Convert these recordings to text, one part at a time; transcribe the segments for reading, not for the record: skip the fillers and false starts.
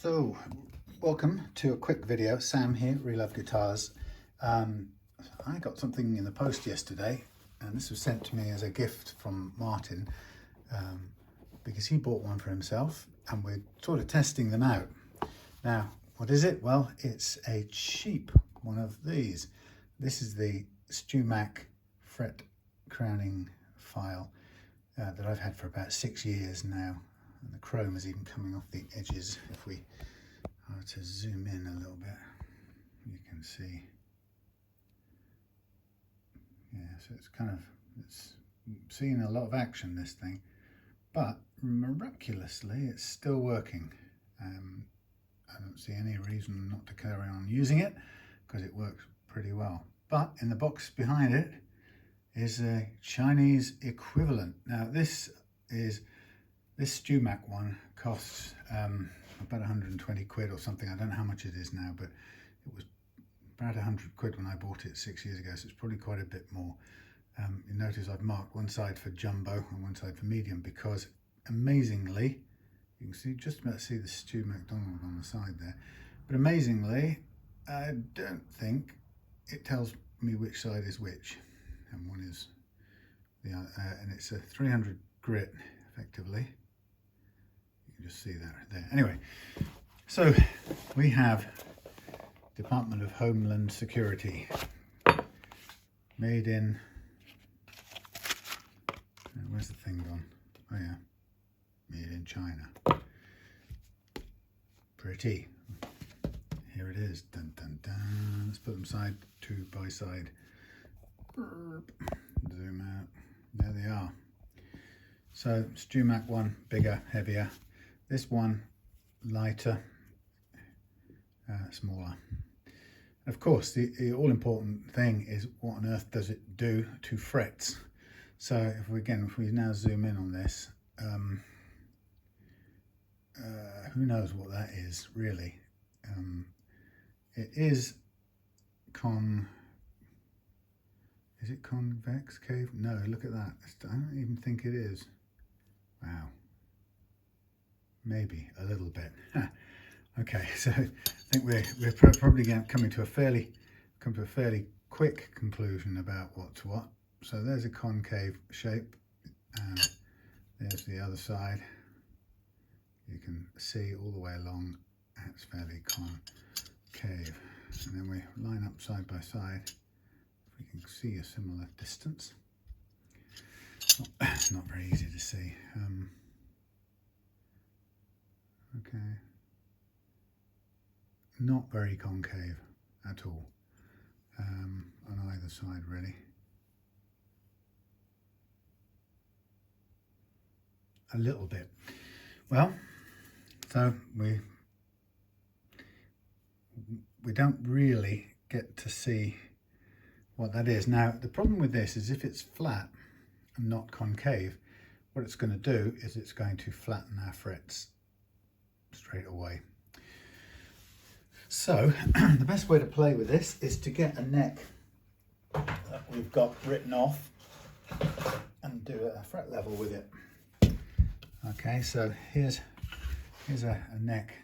So, welcome to a quick video. Sam here, Relove Guitars. I got something in the post yesterday, and this was sent to me as a gift from Martin because he bought one for himself, and we're sort of testing them out. Now, what is it? Well, it's a cheap one of these. This is the StewMac fret crowning file that I've had for about 6 years now. And the chrome is even coming off the edges. If we are to zoom in a little bit, you can see. Yeah, so it's seeing a lot of action, this thing, but miraculously it's still working. I don't see any reason not to carry on using it because it works pretty well. But in the box behind it is a Chinese equivalent. Now this StewMac one costs about 120 quid or something. I don't know how much it is now, but it was about 100 quid when I bought it 6 years ago, so it's probably quite a bit more. You notice I've marked one side for jumbo and one side for medium because amazingly, you can see just about see the StewMac on the side there, but amazingly I don't think it tells me which side is which, and one is the and it's a 300 grit effectively. Just see that right there. Anyway, so we have Department of Homeland Security, made in, where's the thing gone? Oh yeah, made in China. Pretty. Here it is. Dun dun dun. Let's put them side by side. Zoom out. There they are. So StewMac one, bigger, heavier. This one, lighter, smaller. Of course, the all-important thing is what on earth does it do to frets? So if we now zoom in on this, who knows what that is really? It is is it convex cave? No, look at that. I don't even think it is. Wow. Maybe a little bit. Okay, so I think we're probably coming to a fairly quick conclusion about what's what. So there's a concave shape, and there's the other side. You can see all the way along it's fairly concave, and then we line up side by side. If we can see a similar distance. Not very easy to see. Okay, not very concave at all on either side really. A little bit. Well, so we don't really get to see what that is. Now the problem with this is if it's flat and not concave, what it's going to do is it's going to flatten our frets straight away. So the best way to play with this is to get a neck that we've got written off and do a fret level with it. Okay, so here's a neck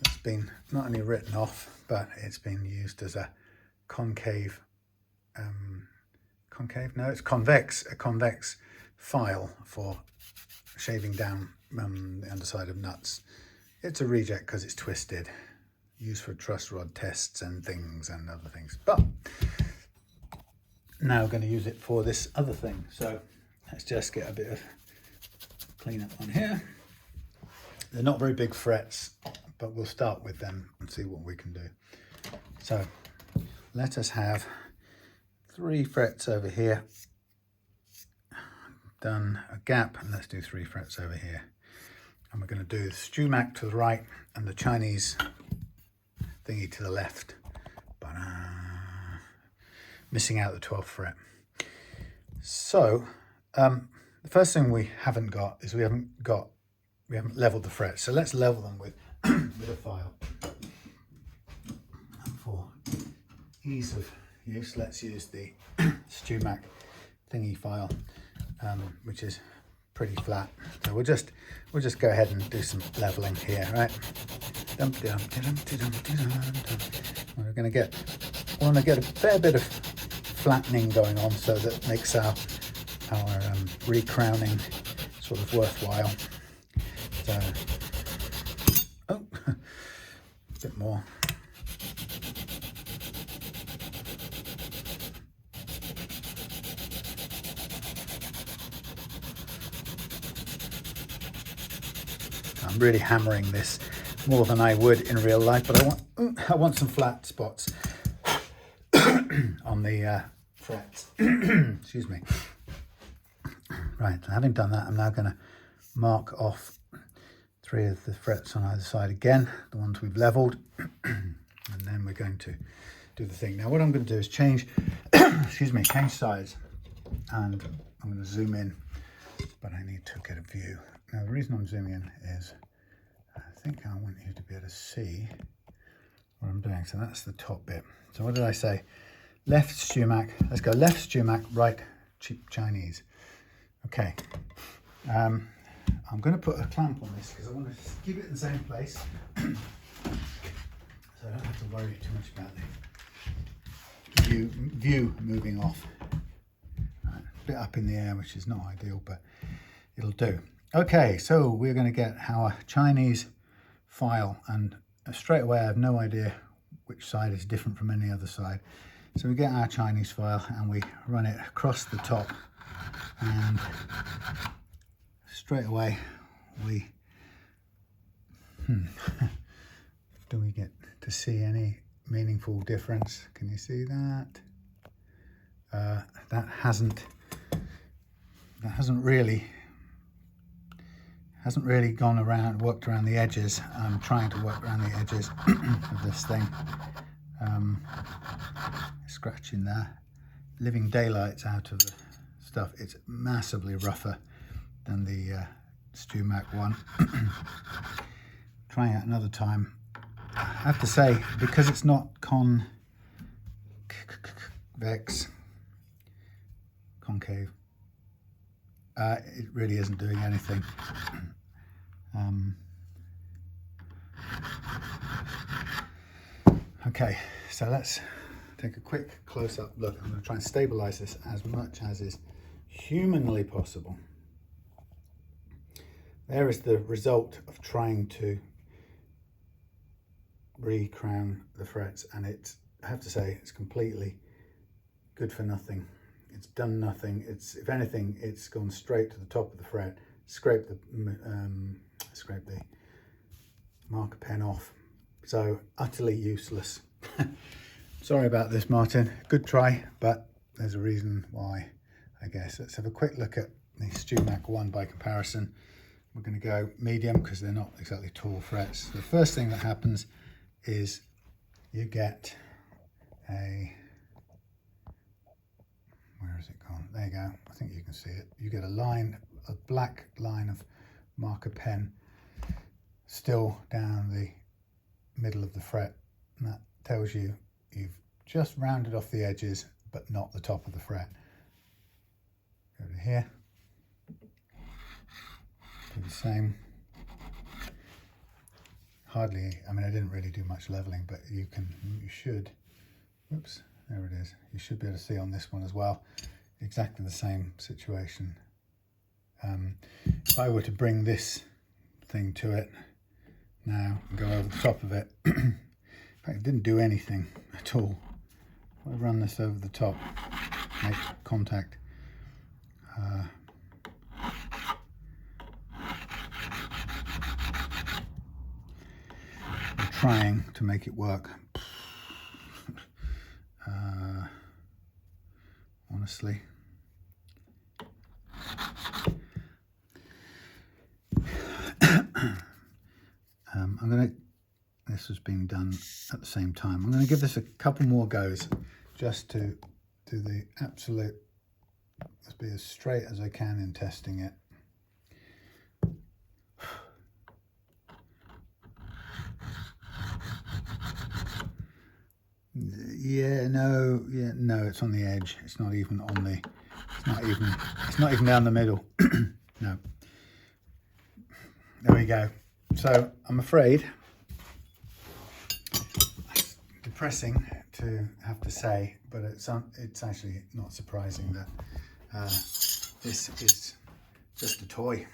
that's been not only written off, but it's been used as a concave, a convex file for shaving down the underside of nuts. It's a reject because it's twisted, used for truss rod tests and things and other things. But now I'm going to use it for this other thing. So let's just get a bit of cleanup on here. They're not very big frets, but we'll start with them and see what we can do. So let us have 3 frets over here. Done a gap, and let's do 3 frets over here. And we're going to do the StewMac to the right and the Chinese thingy to the left. But missing out the 12th fret. So the first thing we haven't got is we haven't leveled the frets. So let's level them with with a file. And for ease of use, let's use the StewMac thingy file, which is pretty flat. So we'll just go ahead and do some leveling here, right? We're going to want to get a fair bit of flattening going on so that makes our recrowning sort of worthwhile. So, oh, a bit more. I'm really hammering this more than I would in real life, but I want some flat spots on the frets. Excuse me. Right, so having done that, I'm now going to mark off 3 of the frets on either side again, the ones we've leveled, and then we're going to do the thing. Now what I'm going to do is change, excuse me, change size, and I'm going to zoom in, but I need to get a view. Now the reason I'm zooming in is I think I want you to be able to see what I'm doing. So that's the top bit. So what did I say? Left StewMac. Let's go left StewMac, right cheap Chinese. Okay. I'm going to put a clamp on this because I want to keep it in the same place, so I don't have to worry too much about the view moving off. Right, a bit up in the air, which is not ideal, but it'll do. Okay, so we're going to get our Chinese file, and straight away I have no idea which side is different from any other side. So we get our Chinese file and we run it across the top, and straight away we do we get to see any meaningful difference? Can you see that? That hasn't really worked around the edges. I'm trying to work around the edges of this thing. Scratching there, living daylights out of the stuff. It's massively rougher than the StewMac one. Trying it another time. I have to say, because it's not concave, it really isn't doing anything. Okay, so let's take a quick close-up look. I'm going to try and stabilize this as much as is humanly possible. There is the result of trying to re-crown the frets, and I have to say, it's completely good for nothing. It's done nothing. If anything, it's gone straight to the top of the fret, scrape the marker pen off. So utterly useless. Sorry about this, Martin. Good try, but there's a reason why, I guess. Let's have a quick look at the StewMac one by comparison. We're going to go medium because they're not exactly tall frets. The first thing that happens is you get where has it gone? There you go. I think you can see it. You get a black line of marker pen still down the middle of the fret, and that tells you you've just rounded off the edges but not the top of the fret. Go to here, do the same. Hardly, I mean, I didn't really do much leveling, but you should, whoops, there it is. You should be able to see on this one as well, exactly the same situation. If I were to bring this thing to it now and go over the top of it, in fact, it didn't do anything at all. If I run this over the top, make contact, I'm trying to make it work. Honestly. This was being done at the same time. I'm going to give this a couple more goes just to do the absolute, let's be as straight as I can in testing it. No, it's on the edge. It's not even on the, it's not even down the middle. No. There we go. So I'm afraid depressing to have to say, but it's actually not surprising that this is just a toy,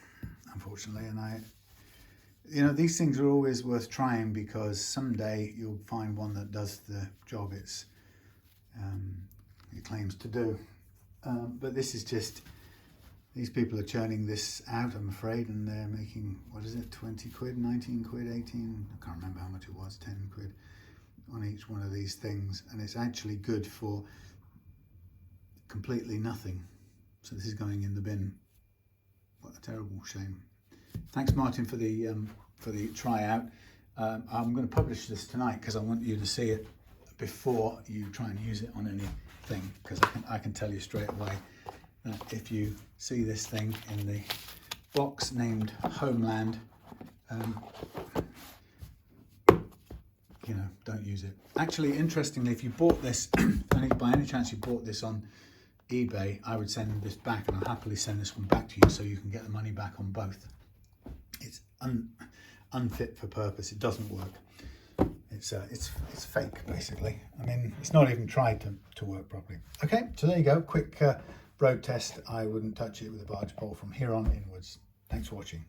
unfortunately. And you know, these things are always worth trying because someday you'll find one that does the job it claims to do. But this is just, these people are churning this out, I'm afraid, and they're making, what is it, 20 quid, 19 quid, 18, I can't remember how much it was, 10 quid on each one of these things. And it's actually good for completely nothing. So this is going in the bin. What a terrible shame. Thanks, Martin, for the tryout. I'm going to publish this tonight because I want you to see it before you try and use it on anything, because I can tell you straight away that if you see this thing in the box named Homeland, you know, don't use it. Actually, interestingly, if you bought this, by any chance you bought this on eBay, I would send this back, and I'll happily send this one back to you so you can get the money back on both. It's unfit for purpose. It doesn't work. It's fake, basically. I mean, it's not even tried to work properly. Okay, so there you go. Quick road test. I wouldn't touch it with a barge pole from here on inwards. Thanks for watching.